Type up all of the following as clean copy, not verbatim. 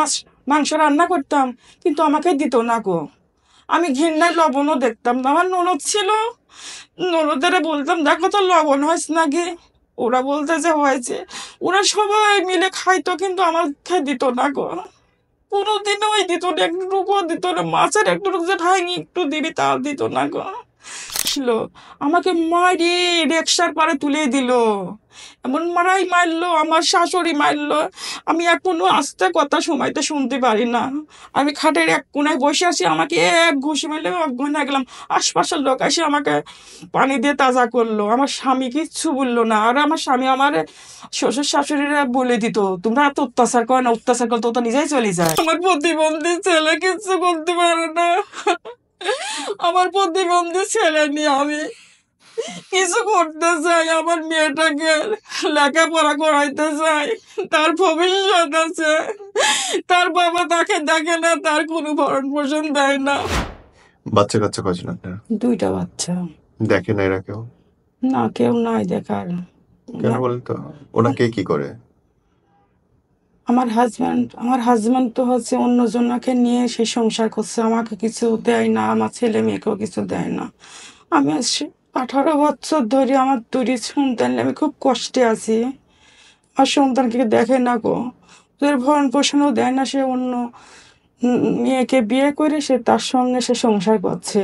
মাছ মাংস রান্না করতাম, কিন্তু আমাকে দিত না গো। আমি ঘৃণায় লবণও দেখতাম না। আমার ননদ ছিল, ননদের বলতাম দেখো তো লবণ হয়েছে নাকি, ওরা বলতে যে হয়েছে। ওরা সবাই মিলে খাইতো, কিন্তু আমাকে দিত না গো। কোনোদিনও ওই দিত না, একটুকুও দিত না। মাছের একটু যে ভাঙি একটু দিবি, তাও দিত না গো। ছিল আমাকে মারি রিক্সার পারে তুলে দিল, এমন মারাই মারলো, আমার শাশুড়ি মারলো। আমি এখনো আস্তে কথা সময়তে শুনতে পারি না। আমি খাটের এক কোনায় বসে আছি, আমাকে এক ঘুষি মারলে অজ্ঞান হয়ে গেলাম। আশপাশের লোক এসে আমাকে পানি দিয়ে তাজা করলো। আমার স্বামী কিচ্ছু বললো না। আর আমার স্বামী আমার শ্বশুর শাশুড়িরা বলে দিত তোমরা এত অত্যাচার করে না, অত্যাচার করতে তো নিজেই চলে যায়। আমার প্রতিবন্ধী ছেলে কিচ্ছু করতে পারে না। আমার প্রতিবন্ধী ছেলে নিয়ে আমি কিছু করতে চাই, আমার মেয়েটাকে লেখাপড়া করাইতে চাই, তার ভবিষ্যৎ আছে। তার বাবা তাকে দেখে না, তার কোনো ভরণ পোষণ দেয় না। বাচ্চা কাচ্চা কয়জন আপনার? 2টা বাচ্চা। দেখে না এরা কেউ? না, কেউ নাই দেখার। কেন বলেন তো? ওরা কে কি করে? আমার হাজব্যান্ড তো হচ্ছে অন্যজনকে নিয়ে সে সংসার করছে, আমাকে কিছু দেয় না, আমার ছেলে মেয়েকেও কিছু দেয় না। আমি 18 বছর ধরে আমার 2টি সন্তান নিয়ে আমি খুব কষ্টে আছি। আর সন্তানকে দেখে না গো, ওদের ভরণ পোষণও দেয় না। সে অন্য মেয়েকে বিয়ে করে সে তার সঙ্গে সে সংসার করছে।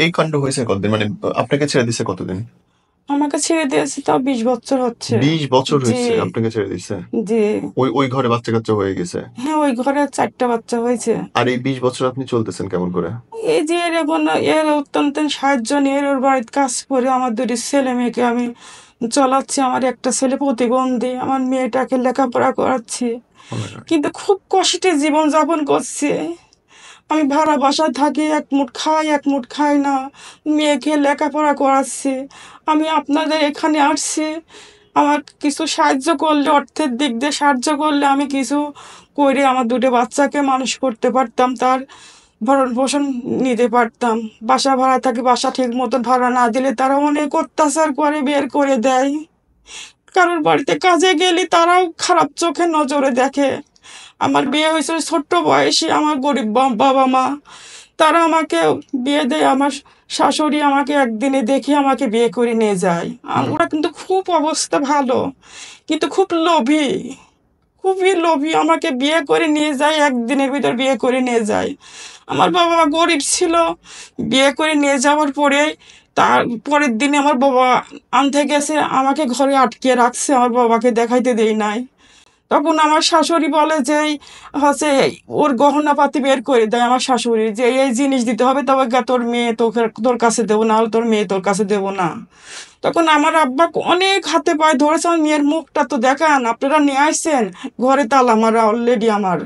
এই কাণ্ড হয়েছে কতদিন? মানে আপনাকে ছেড়ে দিছে কতদিন? আমাকে ছেড়ে দিয়েছে তাও 20 বছর হচ্ছে। 20 বছর জি হয়েছে আপনাকে ছেড়ে দিছে? জি। ওই ঘরে বাচ্চা কাচ্চা হয়ে গেছে? হ্যাঁ, ওই ঘরে 4টা বাচ্চা হয়েছে। আর এই 20 বছর আপনি চলতেছেন কেমন করে? এই যে এর এখন এর অত্যন্ত সাহায্য নিয়ে ওর বাড়িতে কাজ করে আমার 2টি ছেলে মেয়েকে আমি চলাচ্ছি। আমার একটা ছেলে প্রতিবন্ধী, আমার মেয়েটাকে লেখাপড়া করাচ্ছি, কিন্তু খুব কষ্টে জীবন যাপন করছে। আমি ভাড়া বাসায় থাকি, এক মুঠ খাই এক মুঠ খাই না, মেয়েকে লেখাপড়া করাচ্ছি। আমি আপনাদের এখানে আসছি, আমার কিছু সাহায্য করলে, অর্থের দিক দিয়ে সাহায্য করলে আমি কিছু করে আমার 2টো বাচ্চাকে মানুষ করতে পারতাম, তার ভরণ পোষণ নিতে পারতাম। বাসা ভাড়া থাকি, বাসা ঠিক মতন ভাড়া না দিলে তারা অনেক অত্যাচার করে, বের করে দেয়। কারোর বাড়িতে কাজে গেলে তারাও খারাপ চোখে নজরে দেখে। আমার বিয়ে হয়েছিল ছোট্ট বয়সে, আমার গরিব বাবা মা, তারা আমাকে বিয়ে দেয়। আমার শাশুড়ি আমাকে একদিনে দেখে আমাকে বিয়ে করে নিয়ে যায়। ওরা কিন্তু খুব অবস্থা ভালো, কিন্তু খুব লোভী, খুবই লোভী। আমাকে বিয়ে করে নিয়ে যায়, একদিনের ভিতর বিয়ে করে নিয়ে যায়। আমার বাবা গরিব ছিল, বিয়ে করে নিয়ে যাওয়ার পরে তার পরের দিনে আমার বাবা আনতে গেছে, আমাকে ঘরে আটকে রাখছে, আমার বাবাকে দেখাইতে দেই নাই। তখন আমার শাশুড়ি বলে যে হচ্ছে ওর গহনাপাতি বের করে দেয় আমার শাশুড়ি, যে এই জিনিস দিতে হবে, তবে তোর মেয়ে তোর কাছে দেবো না, তোর মেয়ে তোর কাছে দেবো না। তখন আমার আব্বা অনেক হাতে পায়ে ধরেছে, আমার মেয়ের মুখটা তো দেখান, আপনারা নিয়ে আসছেন, ঘরে তালা মারা অলরেডি। আমার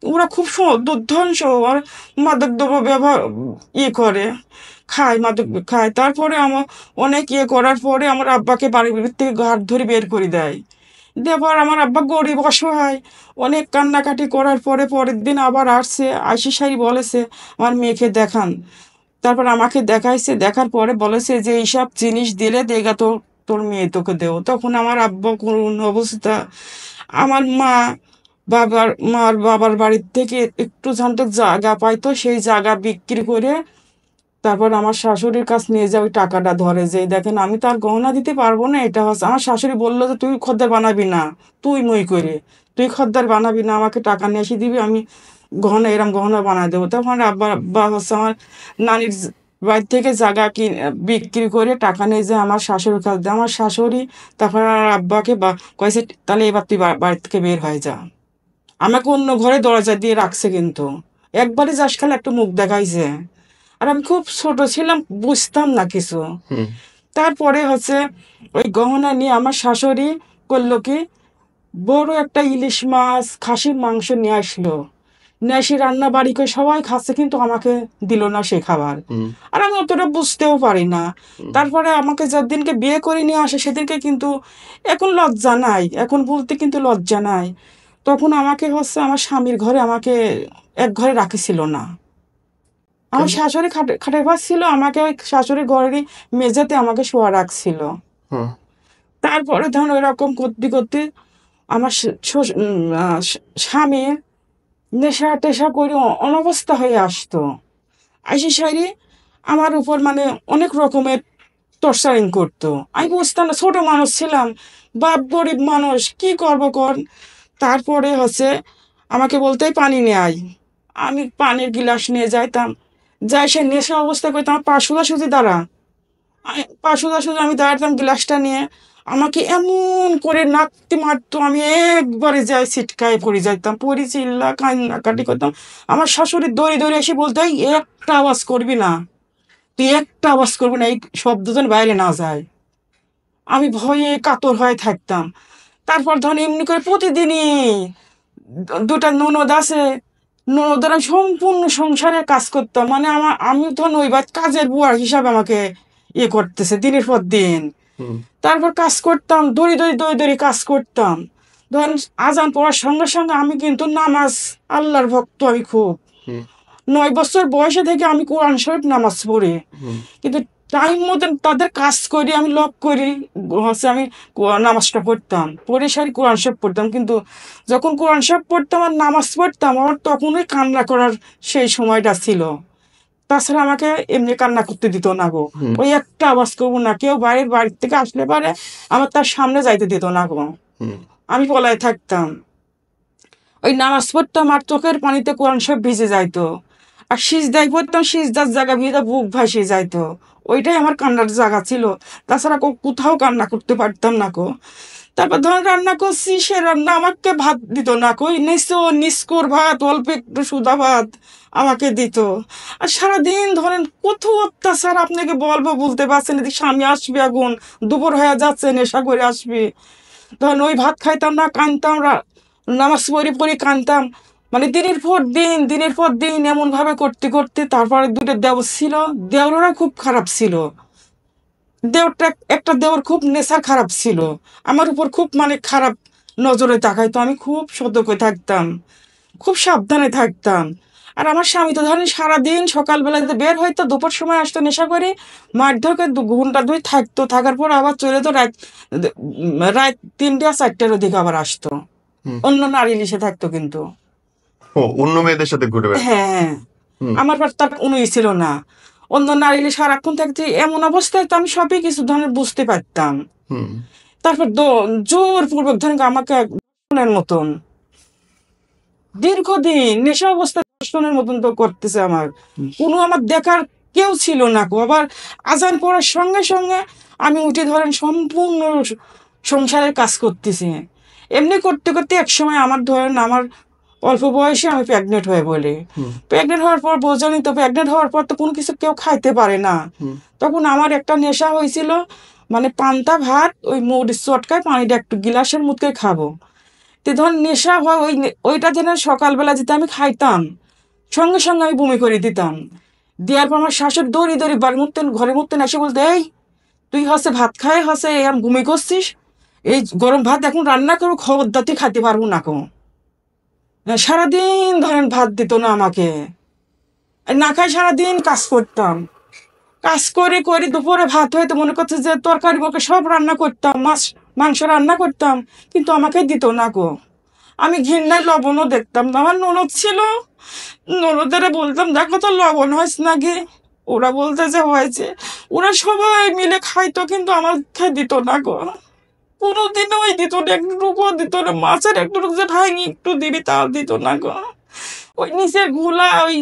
ওরা খুব দুর্ধর্ষ আর মাদক দ্রব্য ব্যবহার করে, খায়, মাদক খায়। তারপরে আমার অনেক করার পরে আমার আব্বাকে বাড়ির থেকে ঘাট ধরে বের করে দেয়। দেবার আমার আব্বা গরিব অসহায়, অনেক কান্নাকাটি করার পরে পরের দিন আবার আসছে, আইসি সারি বলেছে আমার মেয়েকে দেখান। তারপর আমাকে দেখাইছে, দেখার পরে বলেছে যে এইসব জিনিস দিলে দেখা তোর মেয়ে তোকে দেবো। তখন আমার আব্বা কোন অবস্থা, আমার বাবার বাড়ির থেকে একটু জানতে জায়গা পাইতো, সেই জায়গা বিক্রি করে তারপর আমার শাশুড়ির কাছে নিয়ে যায়, ওই টাকাটা ধরে যে দেখেন আমি তার গহনা দিতে পারবো না, এটা হচ্ছে। আমার শাশুড়ি বললো যে তুই খদ্দের বানাবি না, তুই খদ্দের বানাবি না, আমাকে টাকা নিয়ে এসে দিবি, আমি গহনা এরম গহনা বানাই দেবো। তখন আব্বা হচ্ছে আমার নানির বাড়ি থেকে জায়গা বিক্রি করে টাকা নিয়ে যায় আমার শাশুড়ির কাছে দেয়। আমার শাশুড়ি তারপর আর আব্বাকে কয়েছে তাহলে এবার তুই বাড়ি থেকে বের হয়ে যা। আমাকে অন্য ঘরে দরজা দিয়ে রাখছে, কিন্তু একবারই যাস খালি একটা মুখ দেখাইছে। আর আমি খুব ছোট ছিলাম, বুঝতাম না কিছু। তারপরে হচ্ছে ওই গহনা নিয়ে আমার শাশুড়ি করলো কি, বড় একটা ইলিশ মাছ খাসির মাংস নিয়ে আসলো, নিয়ে এসে রান্না বাড়ি করে সবাই খাচ্ছে, কিন্তু আমাকে দিল না সে খাবার। আর আমি অতটা বুঝতেও পারি না। তারপরে আমাকে যেদিনকে বিয়ে করে নিয়ে আসে সেদিনকে কিন্তু এখন লজ্জা নাই, এখন বলতে কিন্তু লজ্জা নাই। তখন আমাকে হচ্ছে আমার স্বামীর ঘরে আমাকে এক ঘরে রাখিছিল না। আমার শাশুড়ি খাটের পাশ ছিল, আমাকে ওই শাশুড়ির ঘরেরই মেঝেতে আমাকে শোয়া রাখছিল। তারপরে ধরুন ওই রকম করতে করতে আমার স্বামী নেশা টেশা করে অনবস্থা হয়ে আসতো। আইসি সাইরে আমার উপর মানে অনেক রকমের টর্চারিং করতো। আমি বুঝতাম না, ছোট মানুষ ছিলাম, বাপ গরিব মানুষ, কি করবো কর। তারপরে হচ্ছে আমাকে বলতেই পানি নিয়ে আয়। আমি পানির গিলাস নিয়ে যাইতাম, যাই সে নেশা অবস্থা করতাম, আমার পা সোজাসুজি দাঁড়া, পা সোজাসুজি আমি দাঁড়াতাম গ্লাসটা নিয়ে, আমাকে এমন করে নাকতে মারতো, আমি একবারে যাই ছিটকায় পড়ে যাইতাম, পড়ি চিল্লা কান্নাকাটি করতাম। আমার শাশুড়ি দৌড়ে দৌড়ে এসে বলতো, "এই একটা আওয়াজ করবি না, তুই একটা আওয়াজ করবি না, এই শব্দ যেন বাইরে না যায়।" আমি ভয়ে কাতর হয়ে থাকতাম। তারপর ধরেন এমনি করে প্রতিদিনই দুটা ননদ আছে, ননদের আমি সম্পূর্ণ সংসারে কাজ করতাম, মানে আমি ধরেন ওই কাজের বুয়া হিসাবে আমাকে ইয়ে করতেছে দিনের পর দিন। হুম তারপর কাজ করতাম, দড়ি কাজ করতাম। ধরেন আজান পড়ার সঙ্গে সঙ্গে আমি কিন্তু নামাজ, আল্লাহর ভক্ত আমি খুব। হুম 9 বছর বয়সে থেকে আমি কোরআন শরীফ নামাজ পড়ি। হুম কিন্তু টাইম মতন তাদের কাজ করি, আমি লক করি, হচ্ছে আমি নামাজটা পড়তাম, পড়ে সারি কোরআন শরীফ পড়তাম। কিন্তু যখন কোরআন শরীফ পড়তাম আর নামাজ পড়তাম, আমার তখনই কান্না করার সেই সময়টা ছিল। তাছাড়া আমাকে এমনি কান্না করতে দিত না গো। হুম ওই একটা আওয়াজ করবো না, কেউ বাড়ির থেকে আসলে পারে আমার তার সামনে যাইতে দিত না গো। হুম আমি পলায় থাকতাম। ওই নামাজ পড়তাম আর চোখের পানিতে কোরআন সব ভিজে যাইতো। আর সিজদায় পড়তাম, সিজদার জায়গা ভিজে বুক ভাসে যাইতো। ওইটাই আমার কান্নার জায়গা ছিল। তাছাড়া কোথাও কান্না করতে পারতাম না গো। তারপর ধরেন রান্না করছি, সে রান্না আমাকে ভাত দিত না কো, ওই নিস্কোর ভাত, অল্প একটু সুদা ভাত আমাকে দিত। আর সারাদিন ধরেন কত অত্যাচার আপনাকে বলবো, বলতে পারছেন, এদিকে স্বামী আসবে, আগুন দুপুর হয়ে যাচ্ছে, নেশা করে আসবে। ধরেন ওই ভাত খাইতাম না, কানতাম, নামাজ পড়ি কানতাম। মানে দিনের পর দিন এমন ভাবে করতে করতে তারপরে দুটো দেওর ছিল, দেওররা খুব খারাপ ছিল। দেওরটা, একটা দেওর খুব নেশা খারাপ ছিল, আমার উপর খুব মানে খারাপ নজরে তাকাইতো। আমি খুব সতর্ক থাকতাম, খুব সাবধানে থাকতাম। আর আমার স্বামী তো ধরেন সারাদিন সকালবেলাতে বের হইতো, দুপুর সময় আসতো নেশা করে, মাঠ ধরে 2 ঘন্টা 2 থাকতো, থাকার পর আবার চলে তো রাত 3টা 4টার ওদিকে আবার আসতো। হুম অন্য নারী লিসে থাকতো কিন্তু। ও অন্য মেয়েদের সাথে ঘুরে বেড়াতো। হ্যাঁ, হ্যাঁ। হুম আমার পর তার কোনোই ছিল না। অন্য নারী লিসে সারাক্ষণ থাকতে, এমন অবস্থায় তো আমি সবই কিছু ধরনের বুঝতে পারতাম। হুম তারপর জোরপূর্বক ধরেন আমাকে ধর্ষণের মতন, দীর্ঘদিন নেশা অবস্থায় ধর্ষণের মতন তো করতেছে আমার। হুম কোনো আমার দেখার কেউ ছিল না গো। আবার আজান পড়ার সঙ্গে সঙ্গে আমি উঠে ধরেন সম্পূর্ণ সংসারের কাজ করতেছি। এমনি করতে করতে একসময় আমার ধরেন আমার অল্প বয়সে আমি প্রেগনেন্ট হয়ে বলি। হুম প্রেগনেন্ট হওয়ার পর বোঝানি তো, প্রেগনেন্ট হওয়ার পর তো কোনো কিছু কেউ খাইতে পারে না। হুম তখন আমার একটা নেশা হয়েছিল, মানে পান্তা ভাত ওই মুড়ি চটকায় পানিটা একটু গিলাসের মুখে খাবো। তো ধর নেশা হয় ওইটা যেন সকালবেলা যেতে আমি খাইতাম, সঙ্গে সঙ্গে আমি বমি করে দিতাম। দেওয়ার পর আমার শাশুড়ি দড়ি বাড়ির মধ্যে ঘরের মধ্যে এসে বলতে, "এই তুই হচ্ছে ভাত খায় হচ্ছে এরম বমি করছিস, এই গরম ভাত এখন রান্না করো, খবরদার তুই খাইতে পারবো না কো।" সারাদিন ধরেন ভাত দিত না আমাকে, না খাই সারাদিন কাজ করতাম। কাজ করে করে দুপুরে ভাত হয়তো মনে করছে যে তরকারি বরকারি সব রান্না করতাম, মাংস রান্না করতাম, কিন্তু আমাকে দিত না গো। আমি ঘৃণায় লবণও দেখতাম না। আমার ননদ ছিল, ননদেরা বলতাম, "দেখো তো লবণ হয়েছে নাকি?" ওরা বলতে যে হয়েছে। ওরা সবাই মিলে খাইতো, কিন্তু আমাকে দিত না গো। কোনোদিনও ওই দিত না, একটুকুও দিত না। মাছের একটু যে ভাঙি একটু দিবি, তাও দিত না গো। ওই নিচের গুলা ওই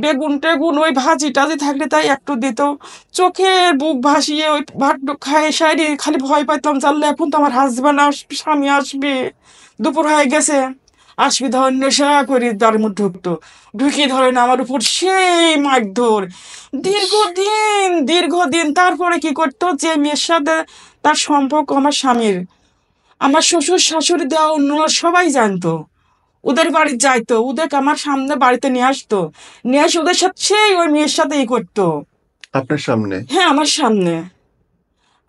বেগুন টেগুন ওই ভাজি টাজি থাকলে তাই একটু দিত। চোখের বুক ভাসিয়ে ওই ভাত খায় সাইডে খালি ভয় পাইতাম, জানলে এখন তো আমার হাজব্যান্ড আসবে, স্বামী আসবে, দুপুর হয়ে গেছে, আসবি ধরেন নেশা করি তার মধ্যে ঢুকতো, ঢুকিয়ে ধরেন আমার উপর সেই মারধর দীর্ঘদিন। তারপরে কি করতো, যে মেয়ের সাথে তার সম্পর্ক আমার স্বামীর, আমার শ্বশুর শাশুড়ি দেওয়া অন্য সবাই জানতো, ওদের বাড়ি যাইতো, ওদেরকে আমার সামনে বাড়িতে নিয়ে আসতো, নিয়ে এসে ওদের সাথে সেই ওই মেয়ের সাথে ই করতো। আপনার সামনে? হ্যাঁ, আমার সামনে।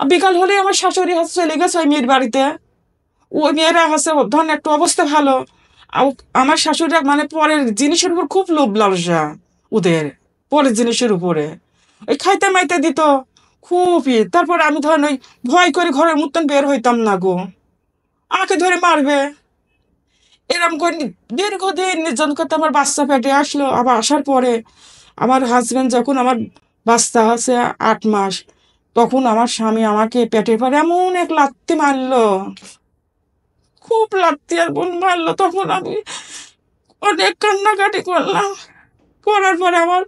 বিকাল হলে আমার শাশুড়ি হচ্ছে চলে গেছে ওই মেয়ের বাড়িতে। ওই মেয়েরা হচ্ছে ধরেন একটু অবস্থা ভালো, আমার শাশুড়িরা মানে পরের জিনিসের উপর খুব লোভ লালসা ওদের, পরের জিনিসের উপরে ওই খাইতে মাইতে দিত খুবই। তারপর আমি ধরেন ওই ভয় করে ঘরের মতন বের হইতাম না গো। আমাকে ধরে মারবে। এরকম করে দীর্ঘদিন নির্যাতন করতে আমার বাচ্চা পেটে আসলো। আবার আসার পরে আমার হাজবেন্ড যখন আমার বাচ্চা আছে 8 মাস, তখন আমার স্বামী আমাকে পেটের পরে এমন এক লাত্তি মারলো, খুব লাত্তি আর বোন মারলো। তখন আমি অনেক কান্নাকাটি করলাম। করার পরে আমার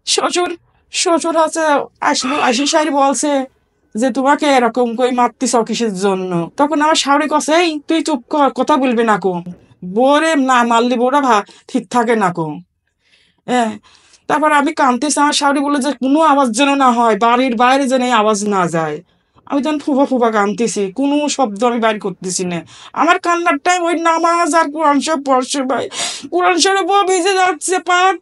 শ্বশুর শ্বশুর আছে, আসলো, আসি সারি বলছে যে তোমাকে এরকম করে মারতিস কিসের জন্য। তখন আমার শাশুড়ি কছে, এই তুই চুপ কর, কথা বলবি না কো, বোরে না মারলি বোরা ঠিক থাকে না কো। হ্যাঁ, তারপর আমি কাঁদতেছি, আমার শাশুড়ি বলে যে কোনো আওয়াজ যেন না হয়, বাড়ির বাইরে যেন এই আওয়াজ না যায়। আমি তখন ফুফা ফুফা কাঁদতেছি, কোনো শব্দ আমি বাইর করতেছি না। আমার কান্নার টাইম ওই নামাজ আর কোরআন শরীফ পড়ছে ভাই। কোরআন শরীফও ভিজে যাচ্ছে, পাক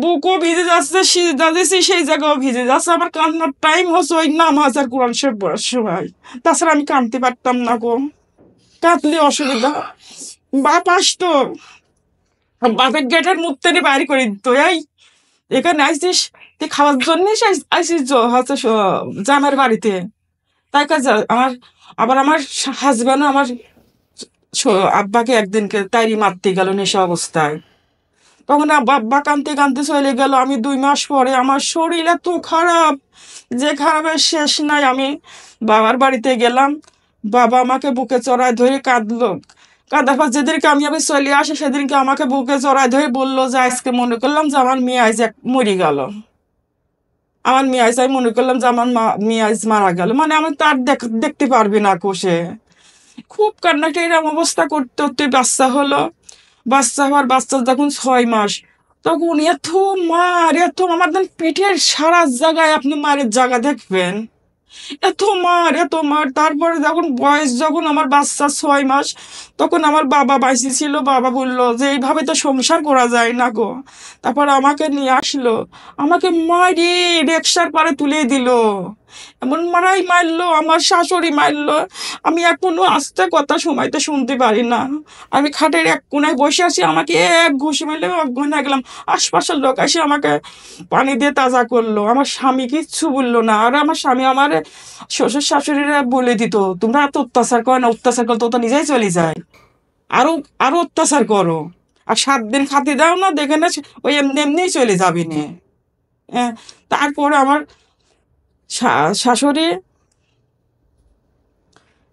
বুকও ভিজে যাচ্ছে, সিজদা দিয়েছি সেই জায়গাও ভিজে যাচ্ছে। আমার কান্নার টাইম হচ্ছে ওই নামাজ আর কোরআন শরীফ পড়ার সময়। তাছাড়া আমি কাঁদতে পারতাম না গো, কাঁদলে অসুবিধা। বাপ আসতো, বাপের গেটের মুখ থেকে বাইরে করে দিত, এই এখানে আইসিস তুই খাওয়ার জন্য আইসিস হচ্ছে জামার বাড়িতে। তাই কাজ আমার, আবার আমার হাজব্যান্ড আমার আব্বাকে একদিনকে তাইরি মারতে গেল নেশা অবস্থায়। তখন আব্বা কানতে কানতে চলে গেল। আমি 2 মাস পরে আমার শরীর এত খারাপ যে খারাপের শেষ নাই। আমি বাবার বাড়িতে গেলাম, বাবা আমাকে বুকে চড়ায় ধরে কাঁদলো। কাঁদার পর যেদিনকে আমি চলে আসি সেদিনকে আমাকে বুকে চড়ায় ধরে বললো যে আজকে মনে করলাম যে আমার মেয়ে আজ মরে গেল। আমার মেয়ে আইস, আমি মনে করলাম যে আমার মেয়ে আইস মারা গেল, মানে আমি তার দেখতে পারবি না কোষে। খুব কান্নাটা এরকম অবস্থা করতে করতে বাচ্চা হলো। বাচ্চা হওয়ার বাচ্চা যখন 6 মাস, তখন এত মার, এত আমার পেটের সারা জায়গায় আপনি মারের জায়গা দেখবেন, এত মার এত মার। তারপরে যখন বয়স, যখন আমার বাচ্চা 6 মাস, তখন আমার বাবা বাইসি ছিল। বাবা বললো যে এইভাবে তো সংসার করা যায় না গো। তারপর আমাকে নিয়ে আসলো, আমাকে মারি রিক্সার পারে তুলে দিল, এমন মারাই মারলো, আমার শাশুড়ি মারলো। আমি এখনো আস্তে কথা সময়তে শুনতে পারি না। আমি খাটের এক কোনায় বসে আছি, আমাকে এক ঘুষি মারলে অজ্ঞান হয়ে গেলাম। আশপাশের লোক এসে আমাকে পানি দিয়ে তাজা করলো। আমার স্বামী কিচ্ছু বললো না। আর আমার স্বামী আমার শ্বশুর শাশুড়িরা বলে দিত, তোমরা এত অত্যাচার করো না, অত্যাচার করো তো নিজেই চলে যায়, আরো আরো অত্যাচার করো, আর 7 দিন খাতে দাও না, দেখে না ওই এমনি এমনিই চলে যাবি না। হ্যাঁ, তারপরে আমার শাশুড়ি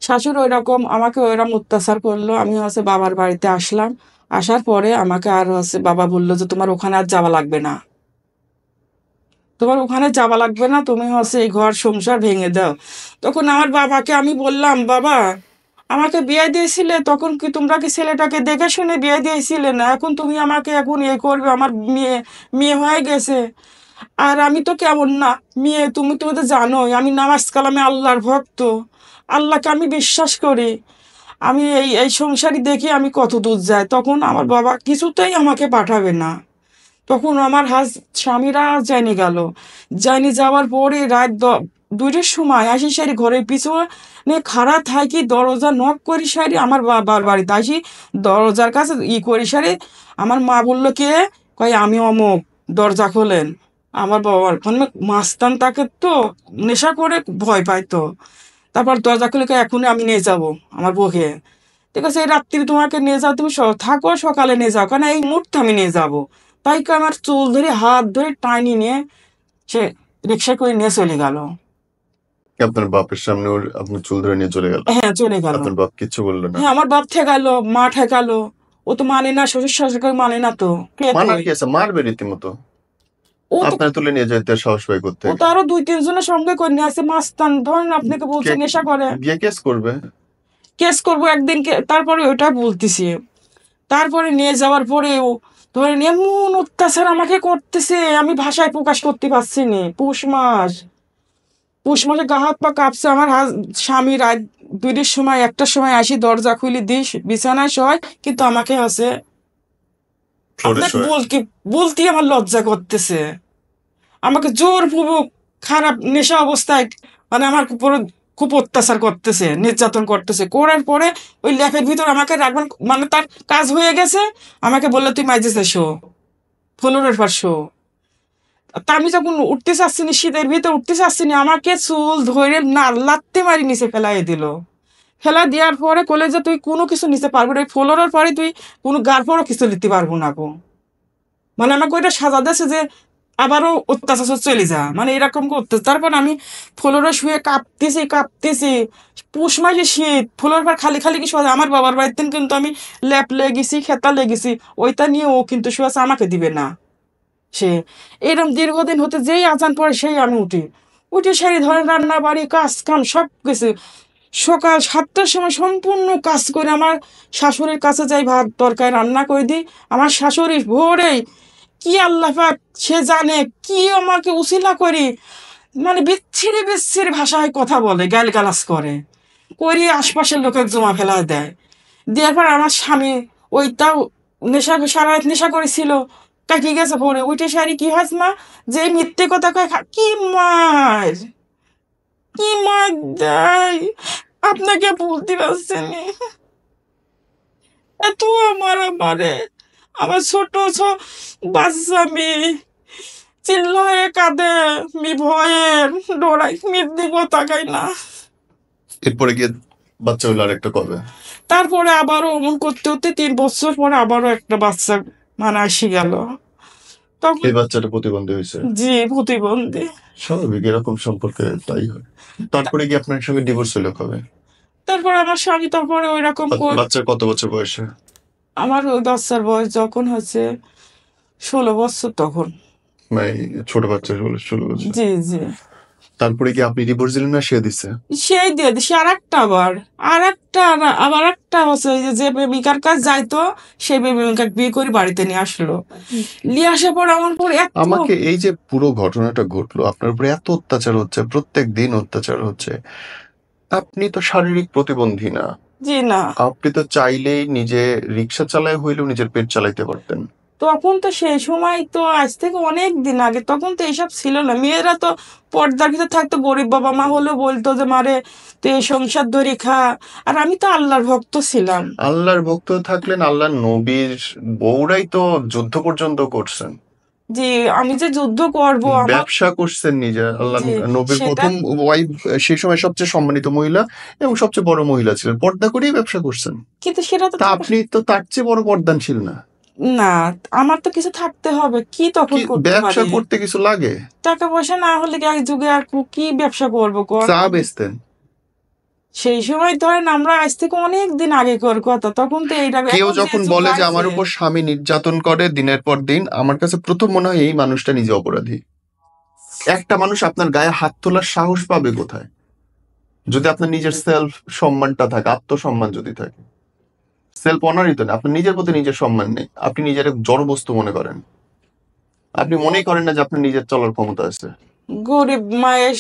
শাশুড়ি ওইরকম আমাকে ওইরকম অত্যাচার করলো। আমি হচ্ছে বাবার বাড়িতে আসলাম। আসার পরে আমাকে আর হচ্ছে বাবা বললো যে তোমার ওখানে আর যাওয়া লাগবে না, তোমার ওখানে যাওয়া লাগবে না, তুমি হচ্ছে এই ঘর সংসার ভেঙে দাও। তখন আমার বাবাকে আমি বললাম, বাবা আমাকে বিয়ে দিয়েছিলে তখন কি তোমরা কি ছেলেটাকে দেখে শুনে বিয়ে দিয়েছিলে না? এখন তুমি আমাকে এখন ইয়ে করবে, আমার মেয়ে মেয়ে হয়ে গেছে। আর আমি তো কেমন না মেয়ে, তুমি তো জানোই আমি নামাজ কালামে আল্লাহর ভক্ত, আল্লাহকে আমি বিশ্বাস করি। আমি এই এই সংসারই দেখি আমি কত দূর যাই। তখন আমার বাবা কিছুতেই আমাকে পাঠাবে না। তখন আমার স্বামীরা জানি গেল, জানি যাওয়ার পরে রাত 2টার সময় আসি সারি ঘরের পিছনে খাড়া থাকি, দরজা নক করি সারি আমার বাবার বাড়িতে আসি, দরজার কাছে করি সারি আমার মা বললো কে, কয় আমি অমুক, দরজা খোলেন। আমার বাবার মানে মাস্তান তাকে তো নেশা করে ভয় পাইতো। তারপর দরজা খুলে কয় এখনই আমি নিয়ে যাব আমার বউকে। ঠিক আছে, এই রাত্রি তোমাকে নিয়ে যাও, তুমি থাকো, সকালে নিয়ে যাও, কারণ এই মুহূর্তে আমি নিয়ে যাব। তাই কি আমার চুল ধরে হাত ধরে টাইনি নিয়ে সে রিক্সা করে নিয়ে চলে গেল। আপনার বাপের সামনে ওর আপনার চুল ধরে নিয়ে চলে গেল? হ্যাঁ, চলে গেল। আপনার বাপ কিচ্ছু বললো না? হ্যাঁ, আমার বাপ ঠেকালো, মা ঠেকালো। ও তো মানে না, শ্বশুর শাশুড়ি মানে না তো। মানার কি আছে, মারবে রীতিমতো। ও তো আপনার তুলে নিয়ে যেতে সাহস পাই করতে? ও তো আরো 2-3 জনের সঙ্গে করে নিয়ে আসে, মাস্তান ধরেন আপনাকে বলছে নেশা করে। বিয়ে কেস করবে? কেস করবো একদিন, তারপরে ওইটা বলতেছি। তারপরে নিয়ে যাওয়ার পরে ও ধরেন এমন অত্যাচার আমাকে করতেছে, আমি ভাষায় প্রকাশ করতে পারছি না। পুষ মাসে গা হাত পা কাঁপছে। আমার স্বামী রাত 2টার সময় 1টার সময় আসি, দরজা খুলি দিই, বিছানায় শোয়, কিন্তু আমাকে আছে আপনাকে বলতে আমার লজ্জা করতেছে। আমাকে জোরপূর্বক খারাপ নেশা অবস্থায় মানে আমার উপর খুব অত্যাচার করতেছে, নির্যাতন করতেছে। করার পরে ওই ল্যাপের ভিতর আমাকে রাখবেন, মানে তার কাজ হয়ে গেছে, আমাকে বললো তুই মাইজেছে শো, ফ্লোরের পর শো। তা আমি যখন উঠতে চাচ্ছি না, শীতের ভিতরে উঠতে চাচ্ছি না, আমাকে চুল ধরে না লাত্তে মারি নিচে ফেলাই দিল। ফেলা দেওয়ার পরে কলে যে তুই কোনো কিছু নিতে পারবো না, ফ্লোরের পরে তুই কোনো গার পরও কিছু নিতে পারবো না গো। মানে আমাকে ওইটা সাজা দিয়েছে যে আবারও অত্যাচার চলে যা, মানে এরকম করতে। তারপর আমি ফ্লোরে শুয়ে কাঁপতেছি কাঁপতেছি, পুষ মাসে শীত, ফ্লোর পর খালি খালি কি শোয়া। আমার বাবার বাড়িতে কিন্তু আমি ল্যাপ লেগেছি, খেতা লেগেছি, ওইটা নিয়ে ও কিন্তু শুয়েছে, আমাকে দিবে না সে। এরকম দীর্ঘদিন হতে যেই আজান পড়ে সেই আমি উঠি, উঠে সেই ধরেন রান্না বাড়ি কাজ কাম সব কিছু সকাল 7টার সময় সম্পূর্ণ কাজ করে আমার শাশুড়ির কাছে যাই, ভাত তরকারি রান্না করে দিই। আমার শাশুড়ি ভোরেই কি আল্লাহ পাক সে জানে কি আমাকে উছিলা করি, মানে বিচ্ছিরি বিচ্ছিরি ভাষায় কথা বলে, গালিগালাজ করে করি, আশপাশের লোকের জমা ফেলা দেয়। দেওয়ার পর আমার স্বামী ওইটাও নেশা, সারা রাত নেশা করেছিল, কাটিয়ে গেছে ভোরে উঠে সারি কি হয় মা, যে মিথ্যে কথা কয় কি মার, কি মার দেয় আপনাকে বলতে পারছেন না। এত আমার আমারে আমার ছোট বাচ্চা মেয়ে চিল্লায় কাঁদে, মি ভয়ে ডরাই, মিথ্যে কথা কয় না। এরপরে গিয়ে বাচ্চা হইলো আরেকটা কবে? তারপরে আবারও অমন করতে করতে 3 বছর পরে আবারও একটা বাচ্চা মানে আসে গেল। তখন এই বাচ্চাটা প্রতিবন্ধী হয়েছে? জি প্রতিবন্ধী। স্বাভাবিক, এরকম সম্পর্কে তাই হয়। তারপরে কি আপনার সঙ্গে ডিভোর্স হলো কবে? তারপর আমার স্বামী তারপরে ওই রকম বাচ্চার কত বছর বয়সে? আমার ওই বাচ্চার বয়স যখন হচ্ছে 16 বছর তখন। মানে ছোট বাচ্চা 16 বছর। জি জি। তারপরে কি আপনি ডিভোর্স দিলেন না সে দিছে? সেই দিয়ে দিছি আর একটা, আবার একটা হচ্ছে যে প্রেমিকার কাছে যাইতো, সেই প্রেমিকাকে বিয়ে করে বাড়িতে নিয়ে আসলো। নিয়ে আসার পর আমার পর এত আমাকে এই যে পুরো ঘটনাটা ঘটলো, আপনার উপরে এত অত্যাচার হচ্ছে, প্রত্যেক দিন অত্যাচার হচ্ছে, আপনি তো শারীরিক প্রতিবন্ধী না, জি না, আপনি তো চাইলেই নিজে রিক্সা চালায় হইলেও নিজের পেট চালাইতে পারতেন। তখন তো সেই সময় তো আজ থেকে অনেক দিন আগে, তখন তো এইসব ছিল না। মেয়েরা তো পর্দার ভিতর থাকতো, গরিব বাবা মা হলেও বলতো যে মারে তুই এই সংসার ধরে খা। আর আমি তো আল্লাহর ভক্ত ছিলাম। আল্লাহর ভক্ত থাকলেন, আল্লাহর নবীর বউরাই তো যুদ্ধ পর্যন্ত করছেন, যে আমি যে যুদ্ধ করব আমার, ব্যবসা করছেন নিজে। আল্লাহ যে নবীর সেটা প্রথম ওয়াইফ, সেই সময় সবচেয়ে সম্মানিত মহিলা এবং সবচেয়ে বড় মহিলা ছিলেন, পর্দা করেই ব্যবসা করছেন। কিন্তু সেটা তো তা আপনি তো তার চেয়ে বড় পর্দানশীল না। না, আমার তো কিছু থাকতে হবে, কি তখন কি করতে ব্যবসা পারি? করতে কিছু লাগে? টাকা পয়সা না হলে কি এক যুগে আর কি ব্যবসা করবো কর? চা বেচতেন। সেই সময় ধরেন আমরা আজ থেকে অনেক দিন আগে কর কথা, তখন তো এইটা কেউ এখন যে যখন যুগ বলে যে আইছে, আমার উপর স্বামী নির্যাতন করে দিনের পর দিন, আমার কাছে প্রথম মনে হয় এই মানুষটা নিজে অপরাধী। একটা মানুষ আপনার গায়ে হাত তোলার সাহস পাবে কোথায়? যদি আপনার নিজের সেলফ সম্মানটা থাকে, আত্মসম্মান যদি থাকে। সেলফ অনারই তো না, আপনার নিজের প্রতি নিজের সম্মান নেই, আপনি নিজের জড় বস্তু মনে করেন, আপনি মনেই করেন না যে আপনার নিজের চলার ক্ষমতা আছে। গরিব মায়ের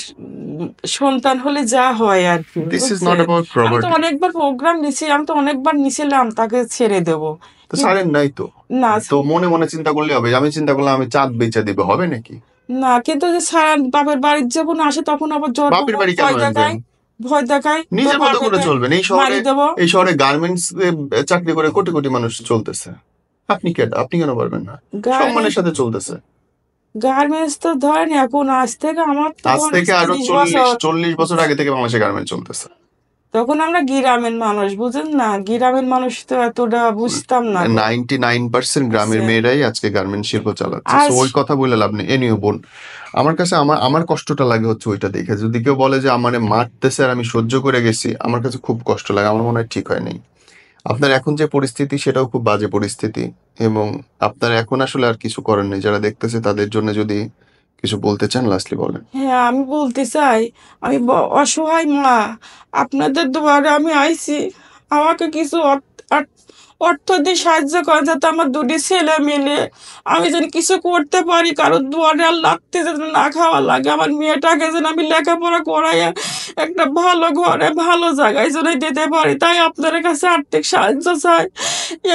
সন্তান হলে যা হয় আর কি, দিস ইজ বুঝছেন? নট অ্যাবাউট আমি তো প্রপার্টি। অনেকবার প্রোগ্রাম নিছি, আমি তো অনেকবার নিছিলাম তাকে ছেড়ে দেব, তো ছাড়েন নাই তো। না তো মনে মনে চিন্তা করলে হবে? আমি চিন্তা করলাম আমি চাঁদ বেচে দিবে, হবে নাকি? না, কিন্তু যে সারা বাপের বাড়ির যখন আসে তখন আবার জোর বাপের বাড়ি কেন ভয় আসবেন? দেখায়, ভয় দেখায় তোর নিজের মতো করে বাপেকে চলবেন। এই মারি শহরে, দেবো। এই শহরে গার্মেন্টস চাকরি করে কোটি কোটি মানুষ চলতেছে, আপনি আপনি কেন পারবেন না? সম্মানের সাথে চলতেছে। গার্মেন্টস তো ধরেন এখন আজ থেকে আমার তো আজ থেকে আরো 30 বছর, 40 বছর আগে থেকে বাংলাদেশে গার্মেন্ট চলতেছে। তখন আমরা গ্রামের মানুষ, বুঝেন না, গ্রামের মানুষ তো এতটা বুঝতাম না। 99% গ্রামের মেয়েরাই আজকে গার্মেন্ট শিল্প চালাচ্ছে। আজ So ওই কথা বলে লাভ নেই। এনিও বোন, আমার কাছে আমার কষ্টটা লাগে হচ্ছে ওইটা দেখে। যদি কেউ বলে যে আমারে মারতেছে আর আমি সহ্য করে গেছি, আমার কাছে খুব কষ্ট লাগে। আমার মনে হয় ঠিক হয় নাই। আপনার এখন যে পরিস্থিতি সেটাও খুব বাজে পরিস্থিতি, এবং আপনার এখন আসলে আর কিছু করার নেই। যারা দেখতেছে তাদের জন্য যদি কিছু বলতে চান লাস্টলি বলেন। হ্যাঁ আমি বলতে চাই, আমি অসহায় মা, আপনাদের দুয়ারে আমি আইছি, আমাকে কিছু অর্থ দিয়ে সাহায্য করেন যাতে আমার দুটি ছেলে মিলে আমি যেন কিছু করতে পারি, কারোর দুয়ারে আর লাগতে যেন না খাওয়া লাগে। আমার মেয়েটাকে যেন আমি লেখাপড়া করাইয়া একটা ভালো ঘরে ভালো জায়গায় যেন দিতে পারি, তাই আপনার কাছে আর্থিক সাহায্য চাই।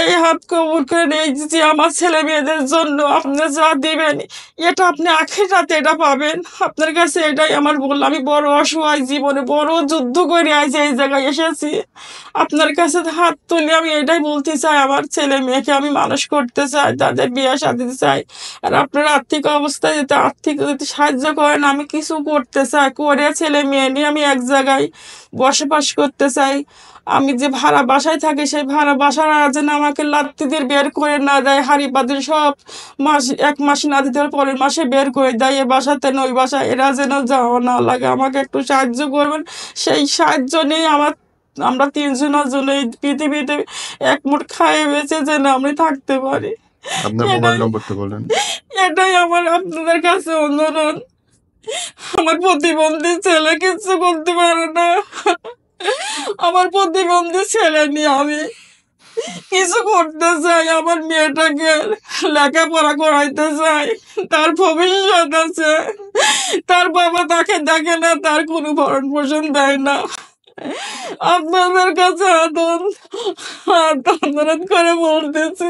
এই হাত কবুল করে নিয়েছি আমার ছেলে মেয়েদের জন্য, আপনি যা দিবেন এটা আপনি আখিরাতে এটা পাবেন। আপনার কাছে এটাই আমার বলল, আমি বড় অসহায়, জীবনে বড় যুদ্ধ করে আজ এই জায়গায় এসেছি। আপনার কাছে হাত তুলে আমি এটাই বলতে শান্তি চাই, আমার ছেলে মেয়েকে আমি মানুষ করতে চাই, তাদের বিয়ে শাদী চাই। আর আপনার আর্থিক অবস্থায় যদি আর্থিক যদি সাহায্য করেন, আমি কিছু করতে চাই, করে ছেলে মেয়ে নিয়ে আমি এক জায়গায় বসবাস করতে চাই। আমি যে ভাড়া বাসায় থাকি, সেই ভাড়া বাসার যেন আমাকে লাত্তিদের বের করে না দেয়, হাড়ি পাতিল সব মাস, এক মাস না দিতে পারে পরের মাসে বের করে দেয়, এ বাসাতে না ওই বাসায়, এরা যেন যাওয়া না লাগে, আমাকে একটু সাহায্য করবেন। সেই সাহায্য নিয়ে আমরা তিনজনের জন্য এই পৃথিবীতে এক মুঠ খায়ে বেঁচে যেন আমি থাকতে পারি। আপনার মোবাইল এটাই নম্বরটা বলেন। এটাই আমার আপনাদের কাছে অনুরোধ। আমার প্রতিবন্ধী ছেলে কিছু করতে পারে না, আমার প্রতিবন্ধী ছেলে নিয়ে আমি কিছু করতে চাই, আমার মেয়েটাকে লেখাপড়া করাইতে চাই, তার ভবিষ্যৎ আছে, তার বাবা তাকে দেখে না, তার কোনো ভরণ পোষণ দেয় না। আপনাদের কাছে অনুরোধ করে বলতেছি,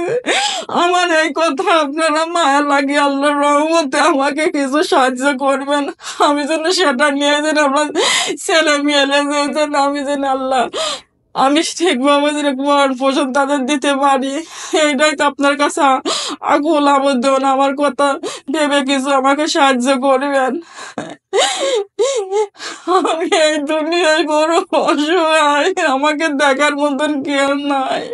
আমার এই কথা আপনারা মায়া লাগে আল্লাহর রহমতে আমাকে কিছু সাহায্য করবেন, আমি যেন সেটা নিয়ে যেন আমার ছেলে মেয়েলে যেন আমি যেন আল্লাহ আমি ঠিকভাবে যেন ভরণ পোষণ তাদের দিতে পারি। এইটাই তো আপনার কাছে আকুল আবেদন, আমার কথা ভেবে কিছু আমাকে সাহায্য করবেন। আমি এই দুনিয়ায় বড় অসহায়, আমাকে দেখার মতন কেউ নাই।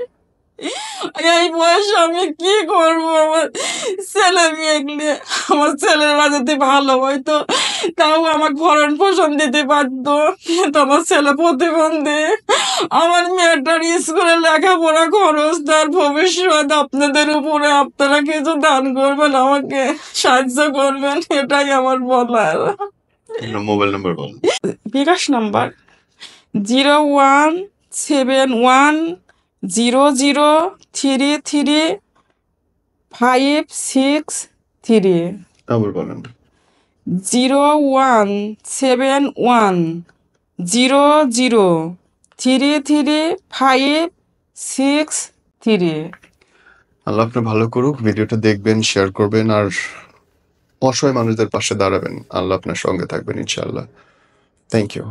এই বয়সে আমি কি করব? আমার ছেলে মেয়ে নিয়ে, আমার ছেলেরা যদি ভালো হইতো তাও আমাকে ভরণ পোষণ দিতে পারতো, কিন্তু আমার ছেলে প্রতিবন্ধী। আমার মেয়েটার স্কুলে লেখাপড়া খরচ, তার ভবিষ্যৎ আপনাদের উপরে, আপনারা কিছু দান করবেন, আমাকে সাহায্য করবেন, এটাই আমার বলার। আপনার মোবাইল নম্বর বলেন। বিকাশ নাম্বার 0171033563, আবার বলেন। 017100333563। আল্লাহ আপনার ভালো করুক। ভিডিওটা দেখবেন, শেয়ার করবেন, আর অসহায় মানুষদের পাশে দাঁড়াবেন। আল্লাহ আপনার সঙ্গে থাকবেন ইনশাআল্লাহ। Thank you.